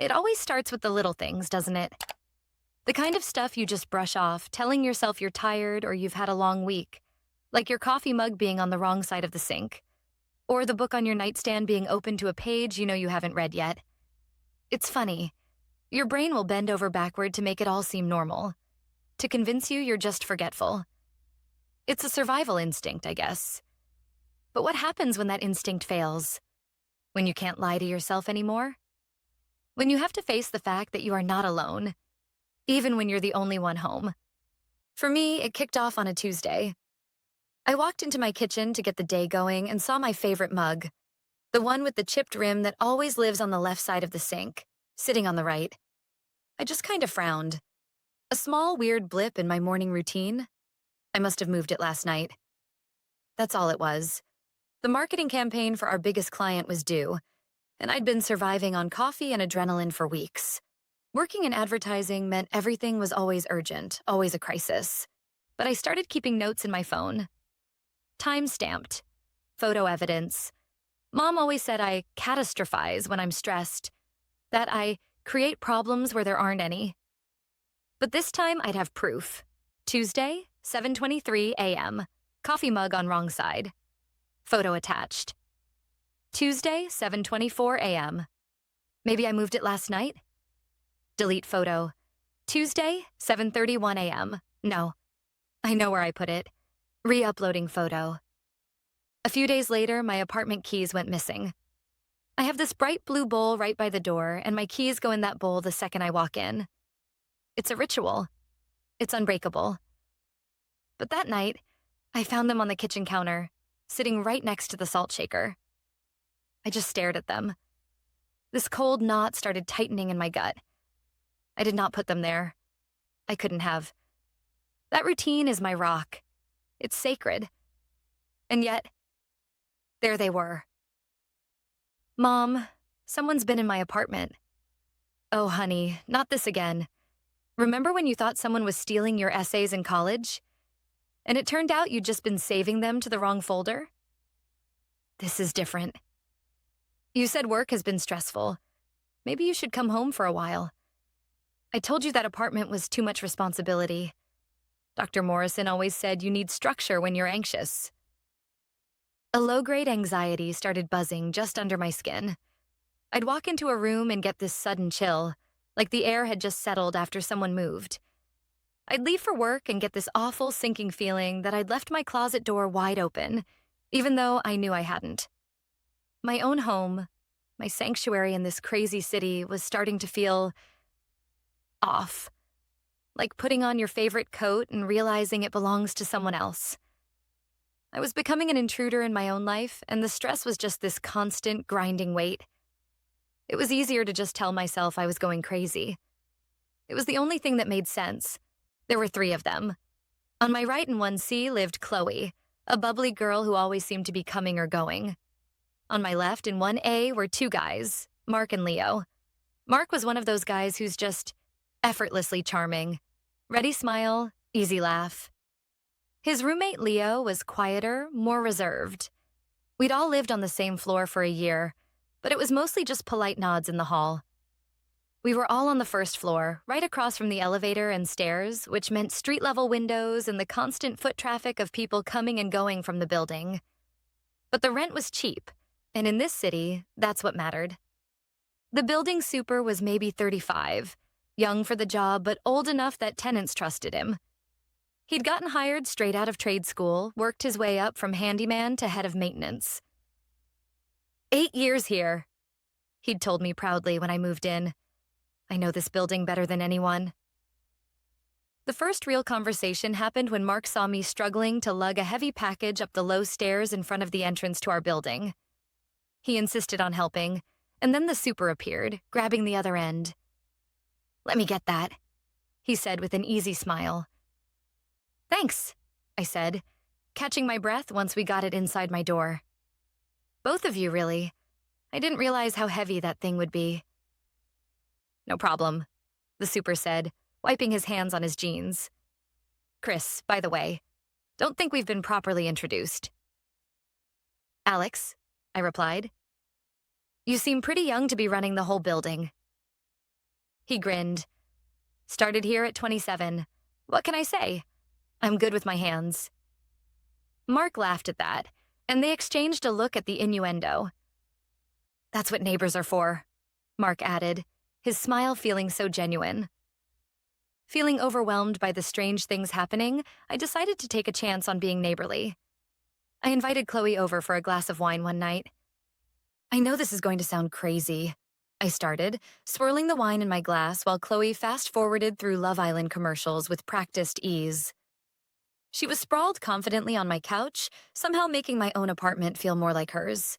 It always starts with the little things, doesn't it? The kind of stuff you just brush off, telling yourself you're tired or you've had a long week, like your coffee mug being on the wrong side of the sink, or the book on your nightstand being open to a page you know you haven't read yet. It's funny. Your brain will bend over backward to make it all seem normal, to convince you you're just forgetful. It's a survival instinct, I guess. But what happens when that instinct fails? When you can't lie to yourself anymore? When you have to face the fact that you are not alone, even when you're the only one home. For me, it kicked off on a Tuesday. I walked into my kitchen to get the day going and saw my favorite mug, the one with the chipped rim that always lives on the left side of the sink, sitting on the right. I just kind of frowned. A small, weird blip in my morning routine. I must have moved it last night. That's all it was. The marketing campaign for our biggest client was due, and I'd been surviving on coffee and adrenaline for weeks. Working in advertising meant everything was always urgent, always a crisis. But I started keeping notes in my phone. Time-stamped. Photo evidence. Mom always said I catastrophize when I'm stressed, that I create problems where there aren't any. But this time I'd have proof. Tuesday, 7:23 a.m. Coffee mug on wrong side. Photo attached. Tuesday, 7:24 a.m. Maybe I moved it last night? Delete photo. Tuesday, 7:31 a.m. No. I know where I put it. Re-uploading photo. A few days later, my apartment keys went missing. I have this bright blue bowl right by the door, and my keys go in that bowl the second I walk in. It's a ritual. It's unbreakable. But that night, I found them on the kitchen counter, sitting right next to the salt shaker. I just stared at them. This cold knot started tightening in my gut. I did not put them there. I couldn't have. That routine is my rock. It's sacred. And yet, there they were. Mom, someone's been in my apartment. Oh, honey, not this again. Remember when you thought someone was stealing your essays in college? And it turned out you'd just been saving them to the wrong folder? This is different. You said work has been stressful. Maybe you should come home for a while. I told you that apartment was too much responsibility. Dr. Morrison always said you need structure when you're anxious. A low-grade anxiety started buzzing just under my skin. I'd walk into a room and get this sudden chill, like the air had just settled after someone moved. I'd leave for work and get this awful sinking feeling that I'd left my closet door wide open, even though I knew I hadn't. My own home, my sanctuary in this crazy city, was starting to feel off. Like putting on your favorite coat and realizing it belongs to someone else. I was becoming an intruder in my own life, and the stress was just this constant, grinding weight. It was easier to just tell myself I was going crazy. It was the only thing that made sense. There were 3 of them. On my right in 1C lived Chloe, a bubbly girl who always seemed to be coming or going. On my left in 1A were 2 guys, Mark and Leo. Mark was one of those guys who's just effortlessly charming. Ready smile, easy laugh. His roommate Leo was quieter, more reserved. We'd all lived on the same floor for a year, but it was mostly just polite nods in the hall. We were all on the first floor, right across from the elevator and stairs, which meant street-level windows and the constant foot traffic of people coming and going from the building. But the rent was cheap, and in this city, that's what mattered. The building super was maybe 35, young for the job but old enough that tenants trusted him. He'd gotten hired straight out of trade school, worked his way up from handyman to head of maintenance. 8 years here, he'd told me proudly when I moved in. I know this building better than anyone. The first real conversation happened when Mark saw me struggling to lug a heavy package up the low stairs in front of the entrance to our building. He insisted on helping, and then the super appeared, grabbing the other end. "Let me get that," he said with an easy smile. "Thanks," I said, catching my breath once we got it inside my door. "Both of you, really. I didn't realize how heavy that thing would be." "No problem," the super said, wiping his hands on his jeans. "Chris, by the way, don't think we've been properly introduced." "Alex," I replied. "You seem pretty young to be running the whole building." He grinned. Started here at 27. What can I say? I'm good with my hands. Mark laughed at that, and they exchanged a look at the innuendo. That's what neighbors are for, Mark added, his smile feeling so genuine. Feeling overwhelmed by the strange things happening, I decided to take a chance on being neighborly. I invited Chloe over for a glass of wine one night. I know this is going to sound crazy, I started, swirling the wine in my glass while Chloe fast-forwarded through Love Island commercials with practiced ease. She was sprawled confidently on my couch, somehow making my own apartment feel more like hers.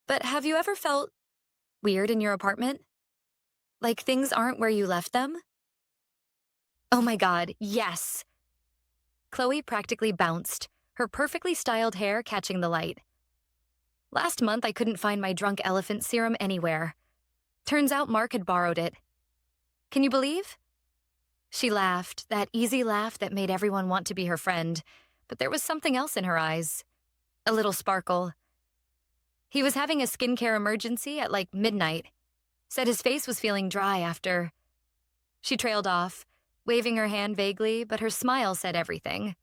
But have you ever felt weird in your apartment? Like things aren't where you left them? Oh my God, yes! Chloe practically bounced, her perfectly styled hair catching the light. Last month, I couldn't find my drunk elephant serum anywhere. Turns out Mark had borrowed it. Can you believe? She laughed, that easy laugh that made everyone want to be her friend, but there was something else in her eyes. A little sparkle. He was having a skincare emergency at like midnight. Said his face was feeling dry after. She trailed off, waving her hand vaguely, but her smile said everything.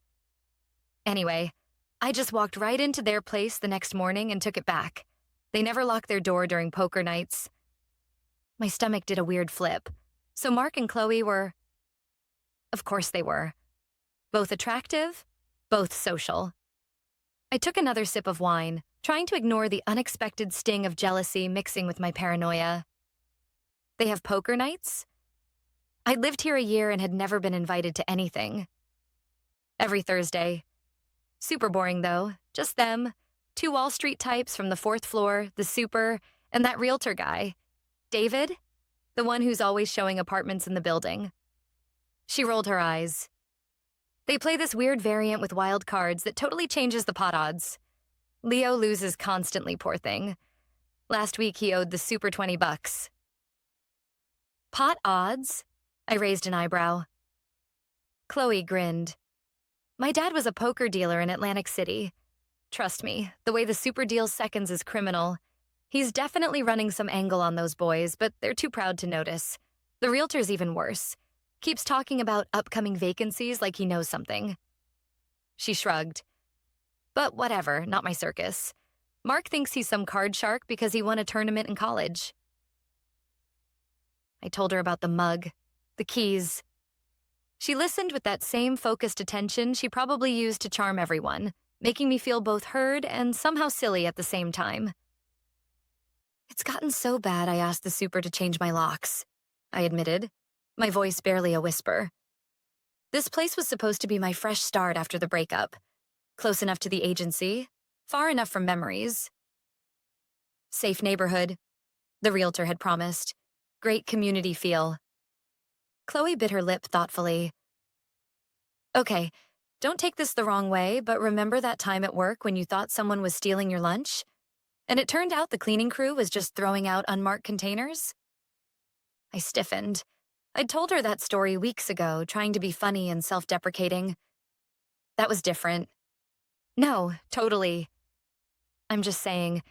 Anyway, I just walked right into their place the next morning and took it back. They never lock their door during poker nights. My stomach did a weird flip. So Mark and Chloe were... Of course they were. Both attractive, both social. I took another sip of wine, trying to ignore the unexpected sting of jealousy mixing with my paranoia. They have poker nights? I'd lived here a year and had never been invited to anything. Every Thursday. Super boring, though. Just them. Two Wall Street types from the fourth floor, the super, and that realtor guy. David? The one who's always showing apartments in the building. She rolled her eyes. They play this weird variant with wild cards that totally changes the pot odds. Leo loses constantly, poor thing. Last week he owed the super $20. Pot odds? I raised an eyebrow. Chloe grinned. My dad was a poker dealer in Atlantic City. Trust me, the way the super deals seconds is criminal. He's definitely running some angle on those boys, but they're too proud to notice. The realtor's even worse. Keeps talking about upcoming vacancies like he knows something. She shrugged. But whatever, not my circus. Mark thinks he's some card shark because he won a tournament in college. I told her about the mug, the keys. She listened with that same focused attention she probably used to charm everyone, making me feel both heard and somehow silly at the same time. It's gotten so bad I asked the super to change my locks, I admitted, my voice barely a whisper. This place was supposed to be my fresh start after the breakup. Close enough to the agency, far enough from memories. Safe neighborhood, the realtor had promised. Great community feel. Chloe bit her lip thoughtfully. Okay, don't take this the wrong way, but remember that time at work when you thought someone was stealing your lunch? And it turned out the cleaning crew was just throwing out unmarked containers? I stiffened. I'd told her that story weeks ago, trying to be funny and self-deprecating. That was different. No, totally. I'm just saying,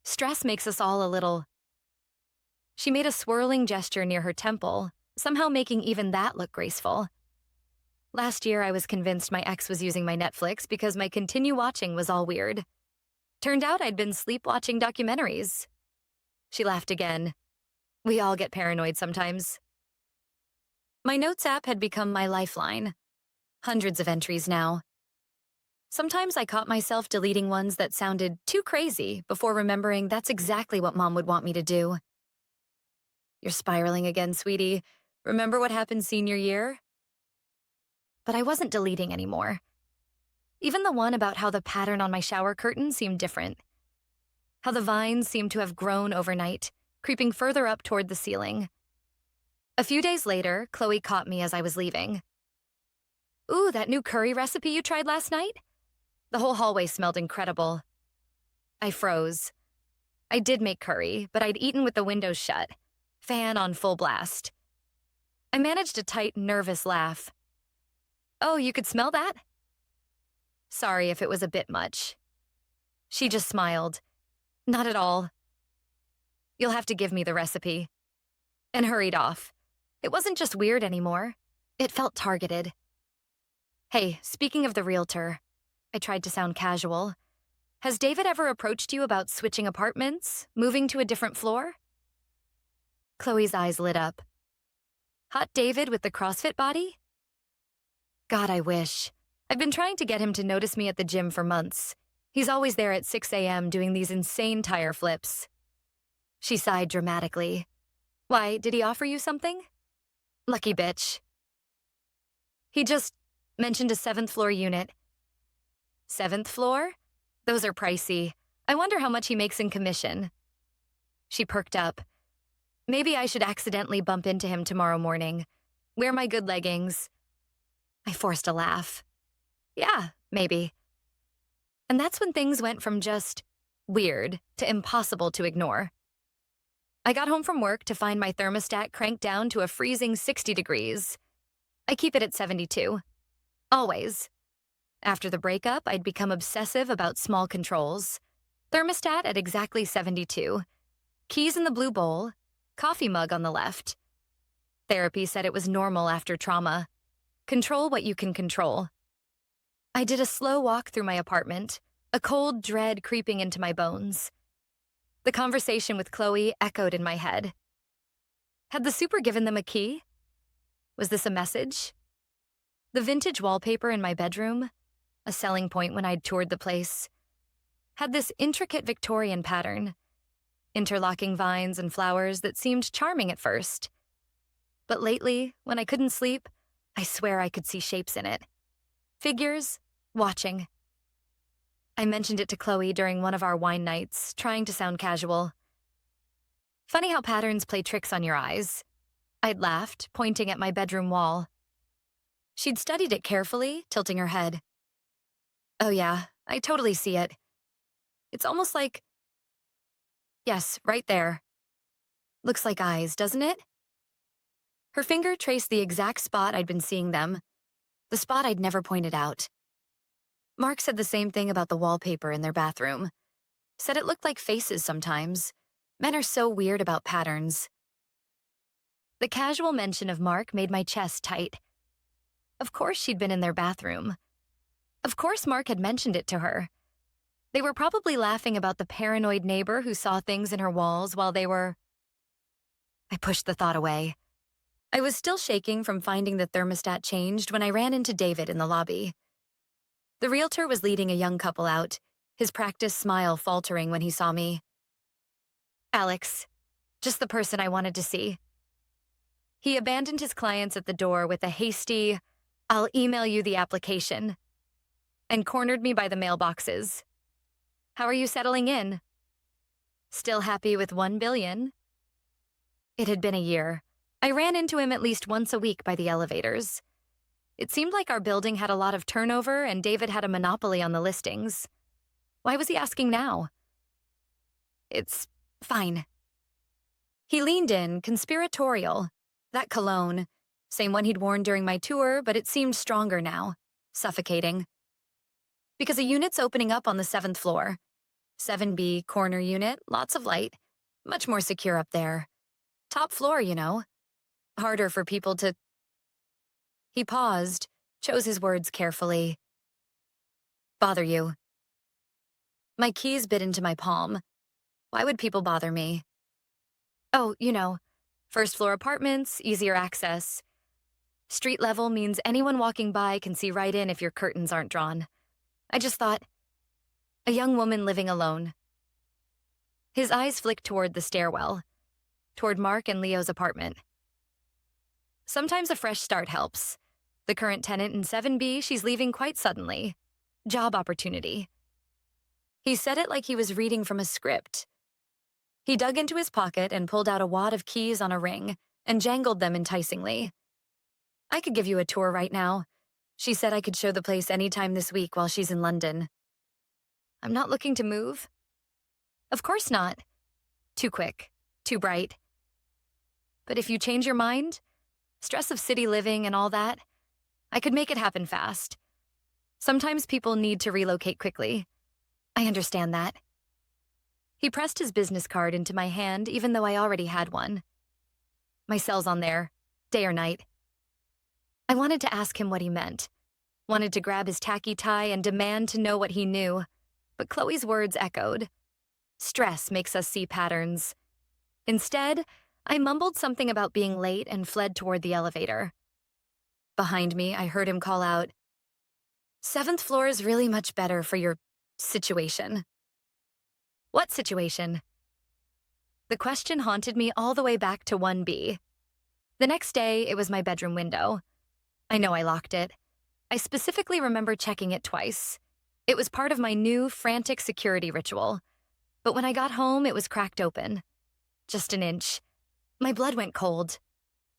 stress makes us all a little... She made a swirling gesture near her temple, somehow making even that look graceful. Last year, I was convinced my ex was using my Netflix because my continue watching was all weird. Turned out I'd been sleep-watching documentaries. She laughed again. We all get paranoid sometimes. My notes app had become my lifeline. Hundreds of entries now. Sometimes I caught myself deleting ones that sounded too crazy before remembering that's exactly what Mom would want me to do. You're spiraling again, sweetie. Remember what happened senior year? But I wasn't deleting anymore. Even the one about how the pattern on my shower curtain seemed different. How the vines seemed to have grown overnight, creeping further up toward the ceiling. A few days later, Chloe caught me as I was leaving. Ooh, that new curry recipe you tried last night? The whole hallway smelled incredible. I froze. I did make curry, but I'd eaten with the windows shut. Fan on full blast. I managed a tight, nervous laugh. Oh, you could smell that? Sorry if it was a bit much. She just smiled. Not at all. You'll have to give me the recipe. And hurried off, It wasn't just weird anymore. It felt targeted. Hey, speaking of the realtor, I tried to sound casual. Has David ever approached you about switching apartments, moving to a different floor? Chloe's eyes lit up. Hot David with the CrossFit body? God, I wish. I've been trying to get him to notice me at the gym for months. He's always there at 6 a.m. doing these insane tire flips. She sighed dramatically. Why, did he offer you something? Lucky bitch. He just mentioned a 7th floor unit. 7th floor? Those are pricey. I wonder how much he makes in commission. She perked up. Maybe I should accidentally bump into him tomorrow morning. Wear my good leggings. I forced a laugh. Yeah, maybe. And that's when things went from just weird to impossible to ignore. I got home from work to find my thermostat cranked down to a freezing 60 degrees. I keep it at 72. Always. After the breakup, I'd become obsessive about small controls. Thermostat at exactly 72. Keys in the blue bowl. Coffee mug on the left. Therapy said it was normal after trauma. Control what you can control. I did a slow walk through my apartment, a cold dread creeping into my bones. The conversation with Chloe echoed in my head. Had the super given them a key? Was this a message? The vintage wallpaper in my bedroom, a selling point when I'd toured the place, had this intricate Victorian pattern, interlocking vines and flowers that seemed charming at first. But lately, when I couldn't sleep, I swear I could see shapes in it. Figures, watching. I mentioned it to Chloe during one of our wine nights, trying to sound casual. Funny how patterns play tricks on your eyes. I'd laughed, pointing at my bedroom wall. She'd studied it carefully, tilting her head. Oh yeah, I totally see it. It's almost like... Yes, right there. Looks like eyes, doesn't it? Her finger traced the exact spot I'd been seeing them, the spot I'd never pointed out. Mark said the same thing about the wallpaper in their bathroom. Said it looked like faces sometimes. Men are so weird about patterns. The casual mention of Mark made my chest tight. Of course she'd been in their bathroom. Of course Mark had mentioned it to her. They were probably laughing about the paranoid neighbor who saw things in her walls while they were... I pushed the thought away. I was still shaking from finding the thermostat changed when I ran into David in the lobby. The realtor was leading a young couple out, his practiced smile faltering when he saw me. Alex, just the person I wanted to see. He abandoned his clients at the door with a hasty, I'll email you the application, and cornered me by the mailboxes. How are you settling in? Still happy with 1 billion? It had been a year. I ran into him at least once a week by the elevators. It seemed like our building had a lot of turnover and David had a monopoly on the listings. Why was he asking now? It's fine. He leaned in, conspiratorial. That cologne, same one he'd worn during my tour, but it seemed stronger now, suffocating. Because a unit's opening up on the 7th floor. 7B, corner unit, lots of light. Much more secure up there. Top floor, you know. Harder for people to... He paused, chose his words carefully. Bother you. My keys bit into my palm. Why would people bother me? Oh, you know, 1st floor apartments, easier access. Street level means anyone walking by can see right in if your curtains aren't drawn. I just thought, a young woman living alone. His eyes flicked toward the stairwell, toward Mark and Leo's apartment. Sometimes a fresh start helps. The current tenant in 7B, she's leaving quite suddenly. Job opportunity. He said it like he was reading from a script. He dug into his pocket and pulled out a wad of keys on a ring and jangled them enticingly. I could give you a tour right now. She said I could show the place anytime this week while she's in London. I'm not looking to move. Of course not. Too quick. Too bright. But if you change your mind, stress of city living and all that, I could make it happen fast. Sometimes people need to relocate quickly. I understand that. He pressed his business card into my hand even though I already had one. My cell's on there. day or night. I wanted to ask him what he meant, wanted to grab his tacky tie and demand to know what he knew, but Chloe's words echoed. Stress makes us see patterns. Instead, I mumbled something about being late and fled toward the elevator. Behind me, I heard him call out, "Seventh floor is really much better for your situation." What situation? The question haunted me all the way back to 1B. The next day, it was my bedroom window. I know I locked it. I specifically remember checking it twice. It was part of my new, frantic security ritual. But when I got home, it was cracked open. Just an inch. My blood went cold.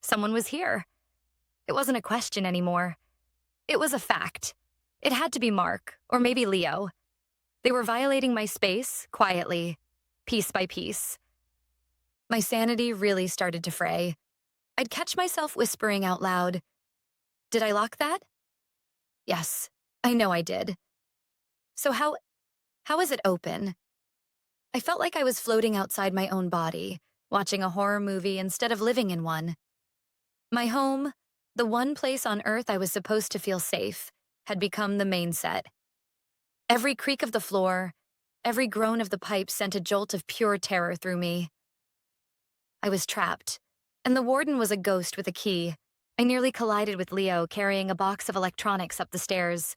Someone was here. It wasn't a question anymore. It was a fact. It had to be Mark, or maybe Leo. They were violating my space, quietly, piece by piece. My sanity really started to fray. I'd catch myself whispering out loud, "Did I lock that?" Yes, I know I did. So how is it open? I felt like I was floating outside my own body, watching a horror movie instead of living in one. My home, the one place on earth I was supposed to feel safe, had become the main set. Every creak of the floor, every groan of the pipe sent a jolt of pure terror through me. I was trapped, and the warden was a ghost with a key. I nearly collided with Leo carrying a box of electronics up the stairs.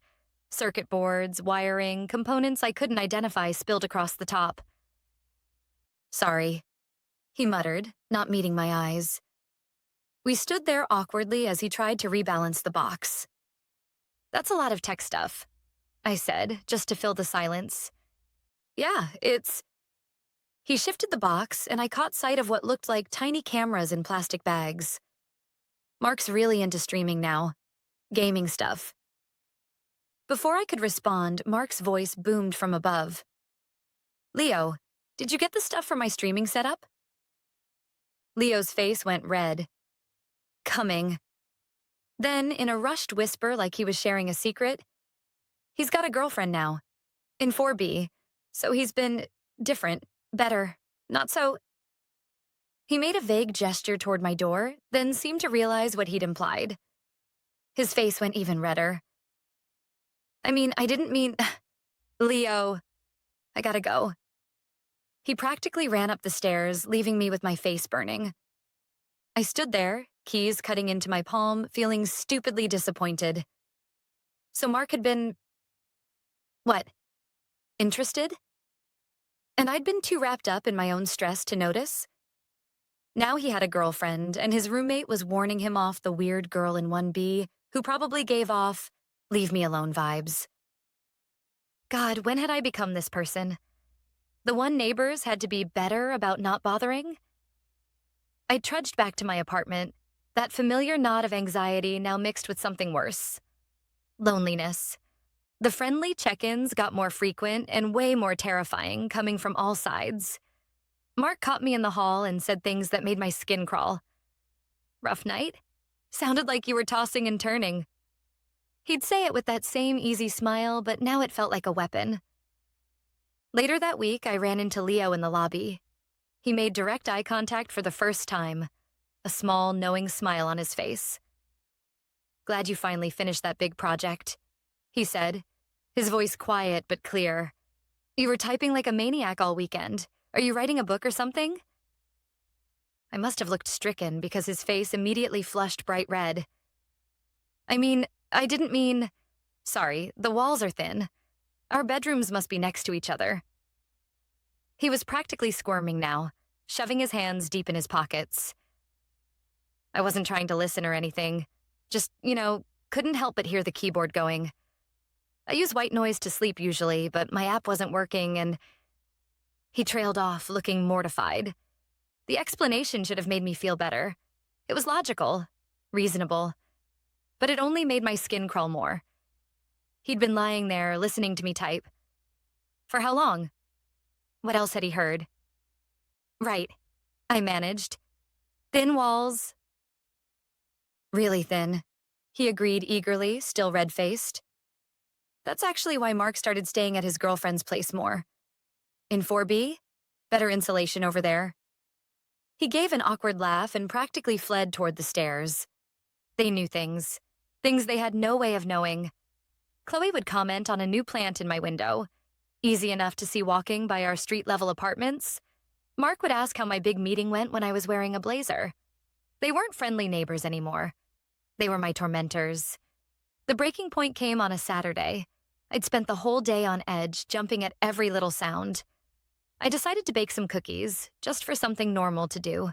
Circuit boards, wiring, components I couldn't identify spilled across the top. "Sorry," he muttered, not meeting my eyes. We stood there awkwardly as he tried to rebalance the box. "That's a lot of tech stuff," I said, just to fill the silence. "Yeah, it's..." He shifted the box, and I caught sight of what looked like tiny cameras in plastic bags. Mark's really into streaming now. Gaming stuff. Before I could respond, Mark's voice boomed from above. "Leo, did you get the stuff for my streaming setup?" Leo's face went red. Coming. Then, in a rushed whisper like he was sharing a secret, "He's got a girlfriend now. In 4B. So he's been different, better, not so..." He made a vague gesture toward my door, then seemed to realize what he'd implied. His face went even redder. I didn't mean... Leo, I gotta go." He practically ran up the stairs, leaving me with my face burning. I stood there, keys cutting into my palm, feeling stupidly disappointed. So Mark had been... what? Interested? And I'd been too wrapped up in my own stress to notice. Now he had a girlfriend, and his roommate was warning him off the weird girl in 1B who probably gave off "leave me alone" vibes. God, when had I become this person? The one neighbors had to be better about not bothering? I trudged back to my apartment, that familiar knot of anxiety now mixed with something worse. Loneliness. The friendly check-ins got more frequent and way more terrifying, coming from all sides. Mark caught me in the hall and said things that made my skin crawl. "Rough night? Sounded like you were tossing and turning." He'd say it with that same easy smile, but now it felt like a weapon. Later that week, I ran into Leo in the lobby. He made direct eye contact for the first time, a small, knowing smile on his face. "Glad you finally finished that big project," he said, his voice quiet but clear. "You were typing like a maniac all weekend. Are you writing a book or something?" I must have looked stricken because his face immediately flushed bright red. I didn't mean... Sorry, the walls are thin. Our bedrooms must be next to each other." He was practically squirming now, shoving his hands deep in his pockets. I wasn't trying to listen or anything. Just, couldn't help but hear the keyboard going. I use white noise to sleep usually, but my app wasn't working and... He trailed off, looking mortified. The explanation should have made me feel better. It was logical, reasonable, but it only made my skin crawl more. He'd been lying there, listening to me type. For how long? What else had he heard? Right, I managed. Thin walls. Really thin, he agreed eagerly, still red-faced. That's actually why Mark started staying at his girlfriend's place more. In 4B? Better insulation over there. He gave an awkward laugh and practically fled toward the stairs. They knew things they had no way of knowing. Chloe would comment on a new plant in my window, easy enough to see walking by our street-level apartments. Mark would ask how my big meeting went when I was wearing a blazer. They weren't friendly neighbors anymore. They were my tormentors. The breaking point came on a Saturday. I'd spent the whole day on edge, jumping at every little sound. I decided to bake some cookies, just for something normal to do.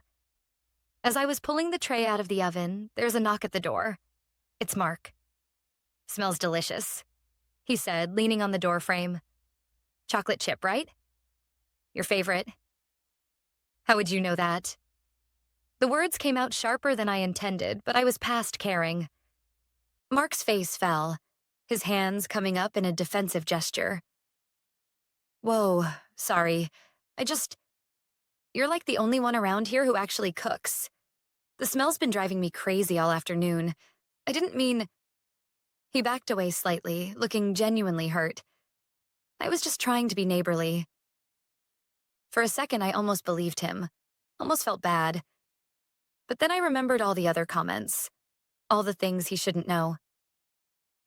As I was pulling the tray out of the oven, there's a knock at the door. It's Mark. "Smells delicious," he said, leaning on the door frame. "Chocolate chip, right? Your favorite?" "How would you know that?" The words came out sharper than I intended, but I was past caring. Mark's face fell, his hands coming up in a defensive gesture. "Whoa, sorry. You're like the only one around here who actually cooks. The smell's been driving me crazy all afternoon. I didn't mean—" He backed away slightly, looking genuinely hurt. "I was just trying to be neighborly." For a second, I almost believed him, almost felt bad. But then I remembered all the other comments, all the things he shouldn't know.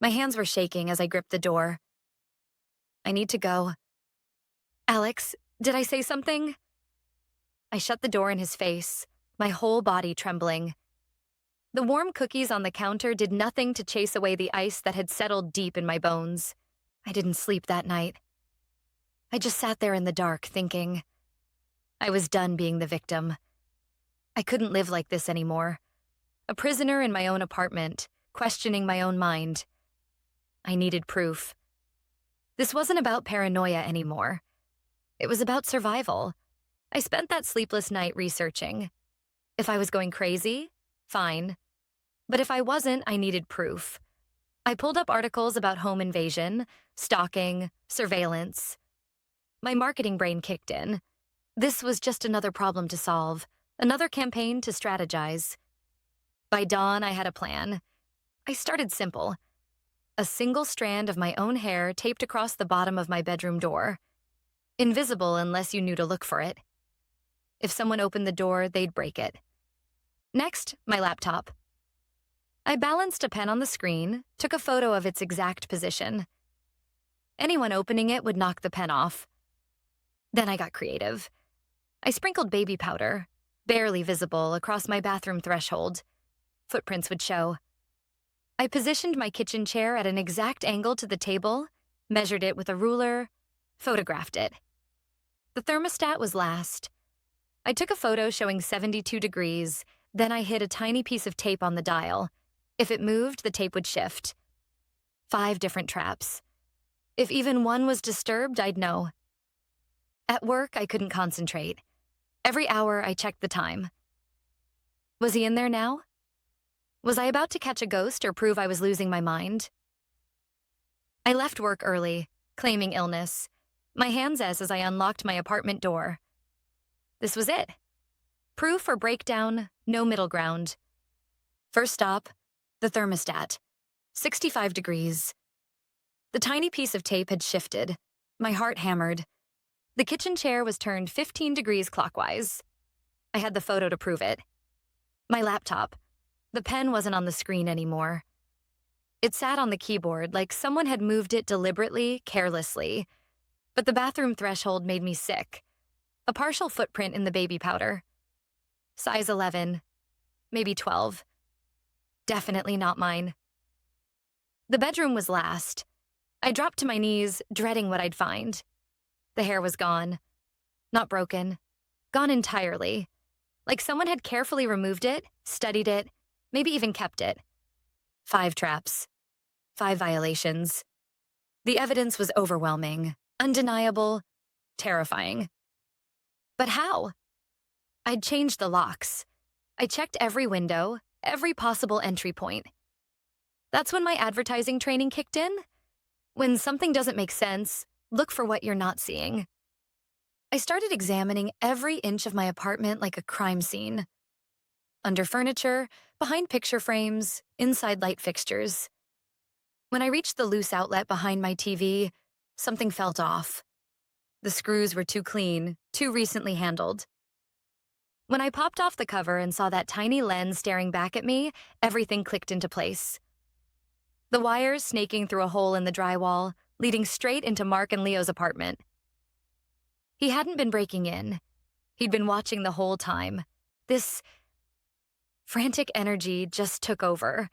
My hands were shaking as I gripped the door. "I need to go." "Alex, did I say something?" I shut the door in his face, my whole body trembling. The warm cookies on the counter did nothing to chase away the ice that had settled deep in my bones. I didn't sleep that night. I just sat there in the dark, thinking. I was done being the victim. I couldn't live like this anymore. A prisoner in my own apartment, questioning my own mind. I needed proof. This wasn't about paranoia anymore. It was about survival. I spent that sleepless night researching. If I was going crazy, fine. But if I wasn't, I needed proof. I pulled up articles about home invasion, stalking, surveillance. My marketing brain kicked in. This was just another problem to solve, another campaign to strategize. By dawn, I had a plan. I started simple. A single strand of my own hair taped across the bottom of my bedroom door. Invisible unless you knew to look for it. If someone opened the door, they'd break it. Next, my laptop. I balanced a pen on the screen, took a photo of its exact position. Anyone opening it would knock the pen off. Then I got creative. I sprinkled baby powder, barely visible, across my bathroom threshold. Footprints would show. I positioned my kitchen chair at an exact angle to the table, measured it with a ruler, photographed it. The thermostat was last. I took a photo showing 72 degrees, then I hid a tiny piece of tape on the dial. If it moved, the tape would shift. 5 different traps. If even one was disturbed, I'd know. At work, I couldn't concentrate. Every hour, I checked the time. Was he in there now? Was I about to catch a ghost or prove I was losing my mind? I left work early, claiming illness, my hands as I unlocked my apartment door. This was it. Proof or breakdown, no middle ground. First stop, the thermostat. 65 degrees. The tiny piece of tape had shifted. My heart hammered. The kitchen chair was turned 15 degrees clockwise. I had the photo to prove it. My laptop. The pen wasn't on the screen anymore. It sat on the keyboard like someone had moved it deliberately, carelessly. But the bathroom threshold made me sick. A partial footprint in the baby powder. Size 11, maybe 12. Definitely not mine. The bedroom was last. I dropped to my knees, dreading what I'd find. The hair was gone. Not broken. Gone entirely. Like someone had carefully removed it, studied it, maybe even kept it. 5 traps. 5 violations. The evidence was overwhelming, undeniable, terrifying. But how? I'd changed the locks. I checked every window, every possible entry point. That's when my advertising training kicked in. When something doesn't make sense, look for what you're not seeing. I started examining every inch of my apartment like a crime scene. Under furniture, behind picture frames, inside light fixtures. When I reached the loose outlet behind my TV, something felt off. The screws were too clean, too recently handled. When I popped off the cover and saw that tiny lens staring back at me, everything clicked into place. The wires snaking through a hole in the drywall, leading straight into Mark and Leo's apartment. He hadn't been breaking in. He'd been watching the whole time. This frantic energy just took over.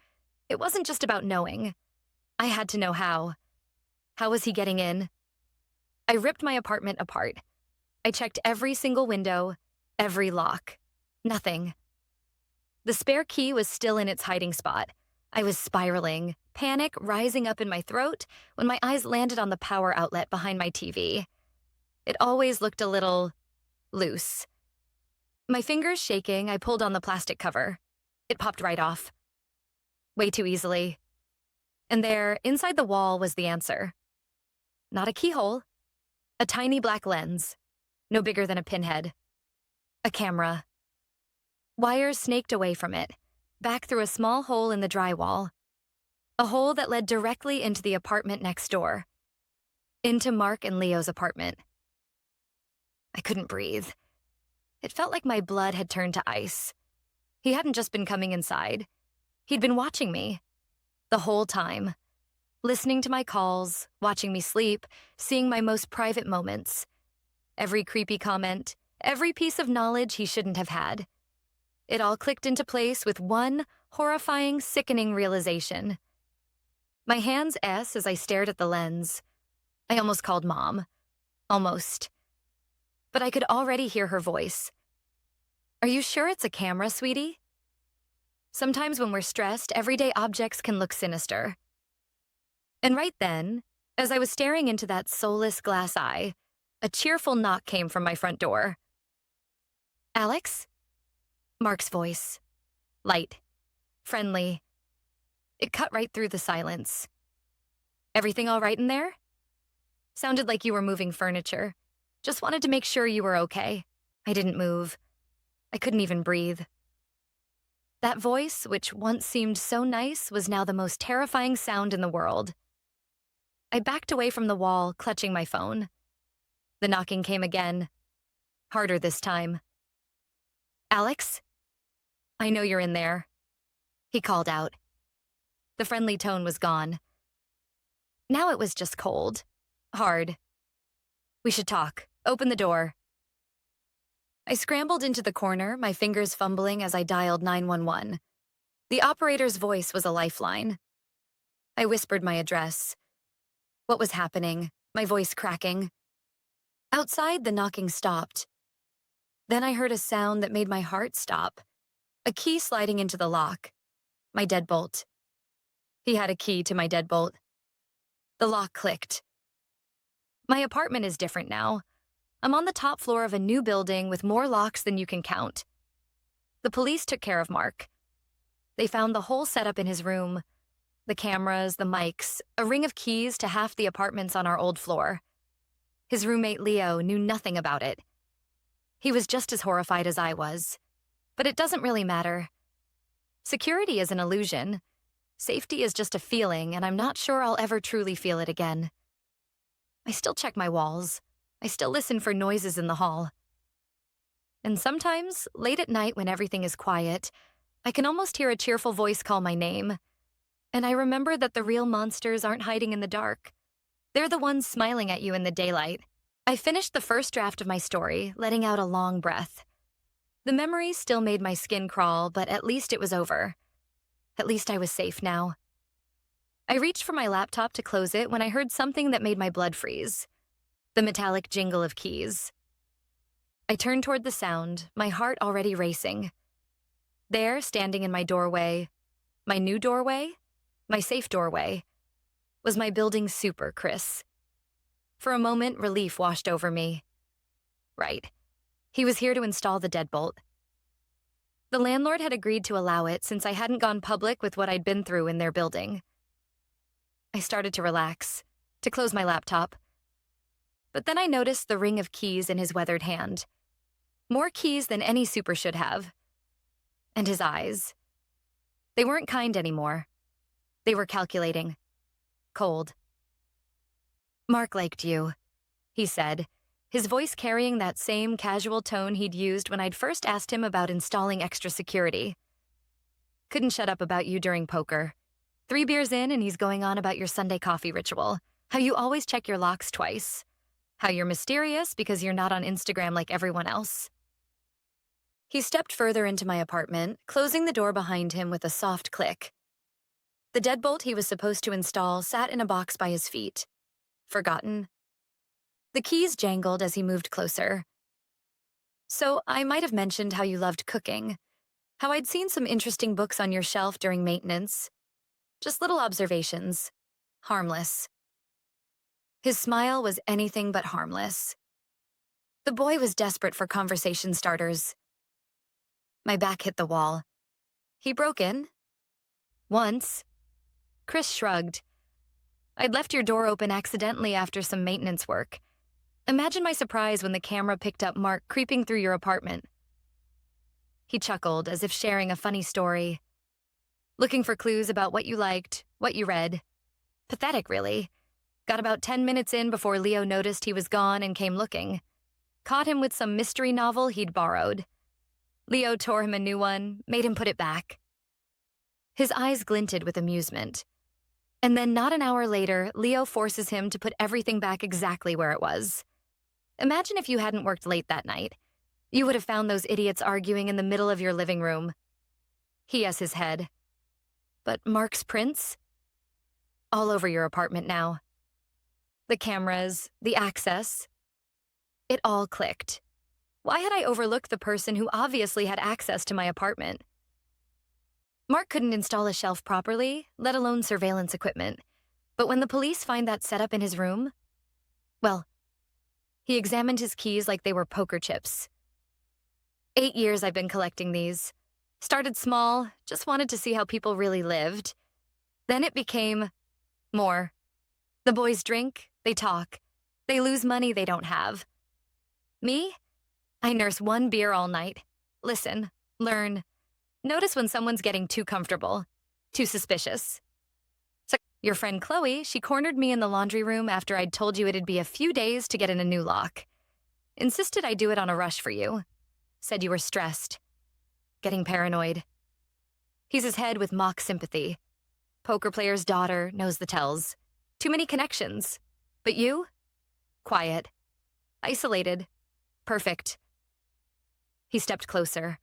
It wasn't just about knowing. I had to know how. How was he getting in? I ripped my apartment apart. I checked every single window, every lock. Nothing. The spare key was still in its hiding spot. I was spiraling, panic rising up in my throat when my eyes landed on the power outlet behind my TV. It always looked a little loose. My fingers shaking, I pulled on the plastic cover. It popped right off. Way too easily. And there, inside the wall, was the answer. Not a keyhole. A tiny black lens. No bigger than a pinhead. A camera. Wires snaked away from it, back through a small hole in the drywall. A hole that led directly into the apartment next door. Into Mark and Leo's apartment. I couldn't breathe. It felt like my blood had turned to ice. He hadn't just been coming inside. He'd been watching me. The whole time. Listening to my calls, watching me sleep, seeing my most private moments. Every creepy comment, every piece of knowledge he shouldn't have had. It all clicked into place with one horrifying, sickening realization. My hands as I stared at the lens. I almost called Mom. Almost. But I could already hear her voice. Are you sure it's a camera, sweetie? Sometimes when we're stressed, everyday objects can look sinister. And right then, as I was staring into that soulless glass eye, a cheerful knock came from my front door. Alex? Mark's voice. Light. Friendly. It cut right through the silence. Everything all right in there? Sounded like you were moving furniture. Just wanted to make sure you were okay. I didn't move. I couldn't even breathe. That voice, which once seemed so nice, was now the most terrifying sound in the world. I backed away from the wall, clutching my phone. The knocking came again. Harder this time. Alex? I know you're in there. He called out. The friendly tone was gone. Now it was just cold. Hard. We should talk. Open the door. I scrambled into the corner, my fingers fumbling as I dialed 911. The operator's voice was a lifeline. I whispered my address. What was happening? My voice cracking. Outside, the knocking stopped. Then I heard a sound that made my heart stop. A key sliding into the lock. My deadbolt. He had a key to my deadbolt. The lock clicked. My apartment is different now. I'm on the top floor of a new building with more locks than you can count. The police took care of Mark. They found the whole setup in his room. The cameras, the mics, a ring of keys to half the apartments on our old floor. His roommate Leo knew nothing about it. He was just as horrified as I was. But it doesn't really matter. Security is an illusion. Safety is just a feeling, and I'm not sure I'll ever truly feel it again. I still check my walls. I still listen for noises in the hall. And sometimes, late at night when everything is quiet, I can almost hear a cheerful voice call my name. And I remember that the real monsters aren't hiding in the dark. They're the ones smiling at you in the daylight. I finished the first draft of my story, letting out a long breath. The memories still made my skin crawl, but at least it was over. At least I was safe now. I reached for my laptop to close it when I heard something that made my blood freeze. The metallic jingle of keys. I turned toward the sound, my heart already racing. There, standing in my doorway, my new doorway, my safe doorway, was my building super, Chris. For a moment, relief washed over me. Right. He was here to install the deadbolt. The landlord had agreed to allow it since I hadn't gone public with what I'd been through in their building. I started to relax, to close my laptop. But then I noticed the ring of keys in his weathered hand. More keys than any super should have. And his eyes. They weren't kind anymore. They were calculating. Cold. Mark liked you, he said, his voice carrying that same casual tone he'd used when I'd first asked him about installing extra security. Couldn't shut up about you during poker. 3 beers in and he's going on about your Sunday coffee ritual, how you always check your locks twice, how you're mysterious because you're not on Instagram like everyone else. He stepped further into my apartment, closing the door behind him with a soft click. The deadbolt he was supposed to install sat in a box by his feet. Forgotten. The keys jangled as he moved closer. So I might have mentioned how you loved cooking, how I'd seen some interesting books on your shelf during maintenance. Just little observations. Harmless. His smile was anything but harmless. The boy was desperate for conversation starters. My back hit the wall. He broke in. Once. Chris shrugged. I'd left your door open accidentally after some maintenance work. Imagine my surprise when the camera picked up Mark creeping through your apartment. He chuckled as if sharing a funny story. Looking for clues about what you liked, what you read. Pathetic, really. Got about 10 minutes in before Leo noticed he was gone and came looking. Caught him with some mystery novel he'd borrowed. Leo tore him a new one, made him put it back. His eyes glinted with amusement. And then not an hour later, Leo forces him to put everything back exactly where it was. Imagine if you hadn't worked late that night. You would have found those idiots arguing in the middle of your living room. He has his head. But Mark's prints? All over your apartment now. The cameras, the access. It all clicked. Why had I overlooked the person who obviously had access to my apartment? Mark couldn't install a shelf properly, let alone surveillance equipment. But when the police find that setup in his room, well, he examined his keys like they were poker chips. 8 years I've been collecting these. Started small, just wanted to see how people really lived. Then it became more. The boys drink, they talk. They lose money they don't have. Me? I nurse 1 beer all night. Listen, learn. Notice when someone's getting too comfortable, too suspicious. So your friend Chloe, she cornered me in the laundry room after I'd told you it'd be a few days to get in a new lock. Insisted I do it on a rush for you. Said you were stressed. Getting paranoid. He's his head with mock sympathy. Poker player's daughter, knows the tells. Too many connections. But you? Quiet. Isolated. Perfect. He stepped closer.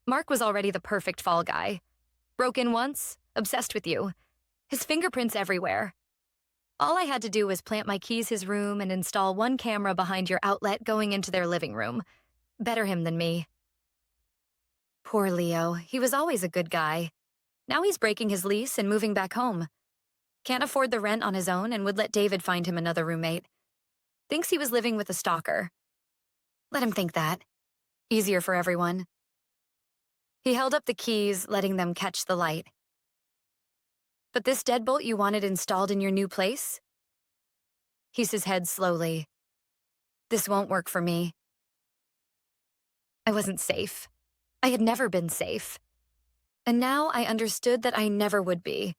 Mark was already the perfect fall guy. Broke in once, obsessed with you. His fingerprints everywhere. All I had to do was plant my keys his room and install 1 camera behind your outlet going into their living room. Better him than me. Poor Leo, he was always a good guy. Now he's breaking his lease and moving back home. Can't afford the rent on his own and would let David find him another roommate. Thinks he was living with a stalker. Let him think that. Easier for everyone. He held up the keys, letting them catch the light. But this deadbolt you wanted installed in your new place? He's his head slowly. This won't work for me. I wasn't safe. I had never been safe. And now I understood that I never would be.